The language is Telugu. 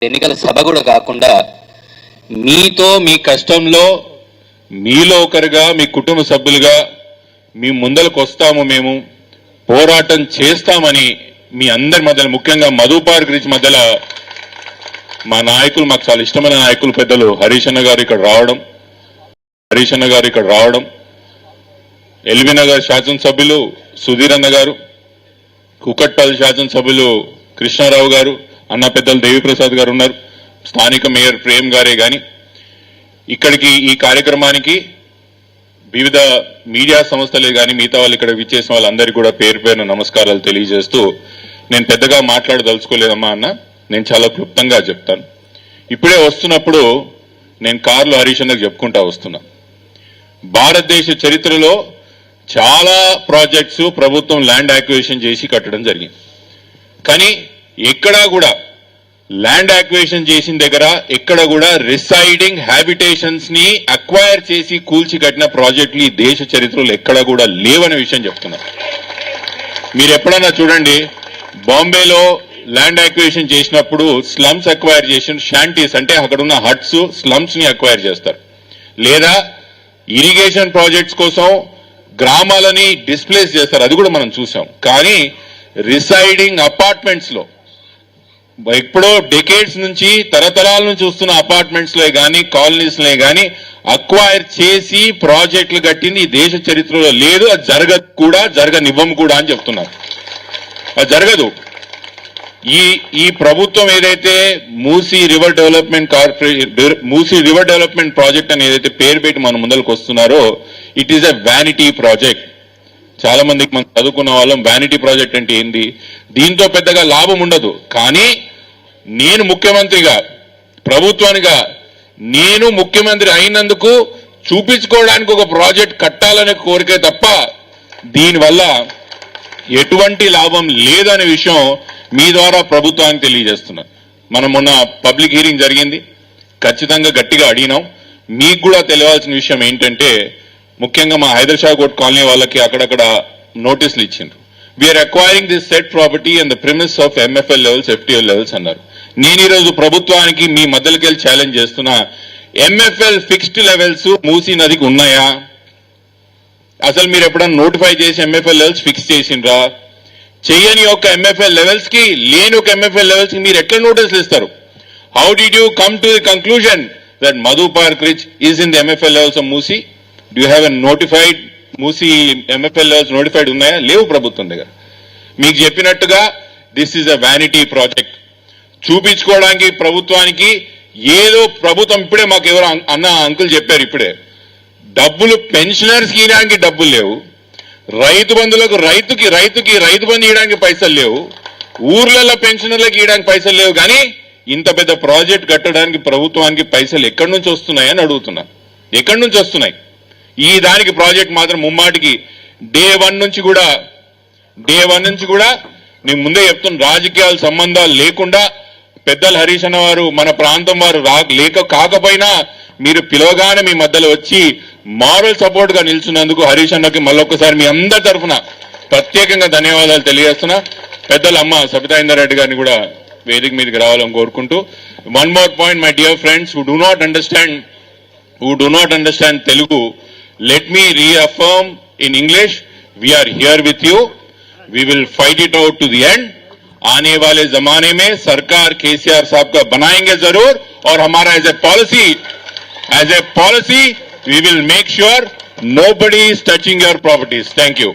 ఎన్నికల సభ కూడా కాకుండా మీతో మీ కష్టంలో మీలో ఒకరుగా మీ కుటుంబ సభ్యులుగా మీ ముందరకు వస్తాము, మేము పోరాటం చేస్తామని మీ అందరి మధ్యలో, ముఖ్యంగా మధుపార్ గురించి మధ్యలో మా నాయకులు, మాకు చాలా ఇష్టమైన నాయకులు పెద్దలు హరీష్ అన్న గారు ఇక్కడ రావడం, ఎల్బీ నగర్ శాసనసభ్యులు సుధీర్ అన్న గారు, కుకట్పల్లి శాసనసభ్యులు కృష్ణారావు గారు, అన్న పెద్దలు దేవిప్రసాద్ గారు ఉన్నారు, స్థానిక మేయర్ ప్రేమ్ గారే గాని ఇక్కడికి ఈ కార్యక్రమానికి వివిధ మీడియా సంస్థలే కానీ మిగతా వాళ్ళు ఇక్కడ విచ్చేసిన వాళ్ళందరికీ కూడా పేరు పేరున నమస్కారాలు తెలియజేస్తూ, నేను పెద్దగా మాట్లాడదలుచుకోలేదమ్మా అన్న, నేను చాలా క్లుప్తంగా చెప్తాను. ఇప్పుడే వస్తున్నప్పుడు నేను కారులో హరీష్ అన్నకు చెప్పుకుంటా వస్తున్నా, భారతదేశ చరిత్రలో చాలా ప్రాజెక్ట్స్ ప్రభుత్వం ల్యాండ్ యాక్విజిషన్ చేసి కట్టడం జరిగింది. కానీ ఎక్కడా కూడా ల్యాండ్ యాక్విజిషన్ చేసిన దగ్గర ఎక్కడ కూడా రిసైడింగ్ హ్యాబిటేషన్స్ ని అక్వైర్ చేసి కూల్చి కట్టిన ప్రాజెక్టులు ఈ దేశ చరిత్రలో ఎక్కడా కూడా లేవనే విషయం చెప్తున్నారు. మీరు ఎప్పుడన్నా చూడండి, బాంబేలో ల్యాండ్ యాక్విజిషన్ చేసినప్పుడు స్లమ్స్ అక్వైర్ చేసిన షాంటీస్ అంటే అక్కడ ఉన్న హట్స్ స్లమ్స్ ని అక్వైర్ చేస్తారు, లేదా ఇరిగేషన్ ప్రాజెక్ట్స్ కోసం గ్రామాలని డిస్ప్లేస్ చేస్తారు, అది కూడా మనం చూసాం. కానీ రిసైడింగ్ అపార్ట్మెంట్స్ లో ఎప్పుడో డెకేడ్స్ నుంచి తరతరాల నుంచి వస్తున్న అపార్ట్మెంట్స్ లో కానీ కాలనీస్ లో కానీ అక్వైర్ చేసి ప్రాజెక్టులు కట్టింది ఈ దేశ చరిత్రలో లేదు. అది జరగదు కూడా, జరగనివ్వం కూడా అని చెప్తున్నారు. అది జరగదు. ఈ ప్రభుత్వం ఏదైతే మూసీ రివర్ డెవలప్మెంట్ ప్రాజెక్ట్ అని ఏదైతే పేరు పెట్టి మన ముందరకు వస్తున్నారో, it is a vanity project. చాలా మందికి మనం చదువుకున్న వాళ్ళం వ్యానిటీ ప్రాజెక్ట్ అంటే ఏంది, దీంతో పెద్దగా లాభం ఉండదు. కానీ నేను ముఖ్యమంత్రిగా, ప్రభుత్వానిగా నేను ముఖ్యమంత్రి అయినందుకు చూపించుకోవడానికి ఒక ప్రాజెక్ట్ కట్టాలనే కోరికే తప్ప దీనివల్ల ఎటువంటి లాభం లేదనే విషయం మీ ద్వారా ప్రభుత్వానికి తెలియజేస్తున్నా. మనం మొన్న పబ్లిక్ హీరింగ్ జరిగింది, ఖచ్చితంగా గట్టిగా అడిగినాం. మీకు కూడా తెలియాల్సిన విషయం ఏంటంటే, ముఖ్యంగా మా హైదరాబాద్ కాలనీ వాళ్ళకి అక్కడక్కడ నోటీసులు ఇచ్చిండ్రు. We are acquiring this set property and the premise of MFL levels, FTL levels అన్నారు. నేను ఈరోజు ప్రభుత్వానికి మీ మధ్యలోకి వెళ్ళి ఛాలెంజ్ చేస్తున్నా, ఎంఎఫ్ఎల్ ఫిక్స్డ్ లెవెల్స్ మూసీ నదికి ఉన్నాయా? అసలు మీరు ఎప్పుడన్నా నోటిఫై చేసి ఎంఎఫ్ఎల్ లెవెల్స్ ఫిక్స్ చేసిండ్రా? చేయని ఒక ఎంఎఫ్ఎల్ లెవెల్స్ కి, లేని ఒక ఎంఎఫ్ఎల్ లెవెల్స్ కి మీరు ఎట్లా నోటీసులు ఇస్తారు? How did you come to the conclusion that Madhu park reach is in the MFL levels of Musi? Do you have a notified Musi MFL levels notified ఉన్నాయా? లేవు ప్రభుత్వం దగ్గర. మీకు చెప్పినట్టుగా this is a vanity project. చూపించుకోవడానికి ప్రభుత్వానికి ఏదో ప్రభుత్వం, ఇప్పుడే మాకు ఎవరు అన్న అంకుల్ చెప్పారు, ఇప్పుడే డబ్బులు పెన్షనర్స్ ఇవ్వడానికి డబ్బులు లేవు, రైతు బంధువులకు రైతు బంధు ఇవ్వడానికి పైసలు లేవు, ఊర్లలో పెన్షనర్లకు ఇవ్వడానికి పైసలు లేవు. కానీ ఇంత పెద్ద ప్రాజెక్ట్ కట్టడానికి ప్రభుత్వానికి పైసలు ఎక్కడి నుంచి వస్తున్నాయని అడుగుతున్నా. ఎక్కడి నుంచి వస్తున్నాయి? ఈ దానికి ప్రాజెక్ట్ మాత్రం ముమ్మాటికి డే వన్ నుంచి కూడా నేను ముందే చెప్తున్నా, రాజకీయాల సంబంధాలు లేకుండా పెద్దలు హరీష్ అన్న వారు, మన ప్రాంతం వారు కాకపోయినా మీరు పిలవగానే మీ మధ్యలో వచ్చి మారల్ సపోర్ట్ గా నిల్చున్నందుకు హరీష్ అన్నకి మళ్ళొక్కసారి మీ అందరి తరఫున ప్రత్యేకంగా ధన్యవాదాలు తెలియజేస్తున్నా. పెద్దల అమ్మ సబితా ఇందర్ రెడ్డి గారిని కూడా వేదిక మీదకి రావాలని కోరుకుంటూ, one more point my dear friends who do not understand Telugu, let me reaffirm in English, we are here with you, we will fight it out to the end. आने वाले जमाने में सरकार केसीआर साहब का बनाएंगे जरूर, और हमारा as a policy we will make sure nobody is touching your properties. Thank you.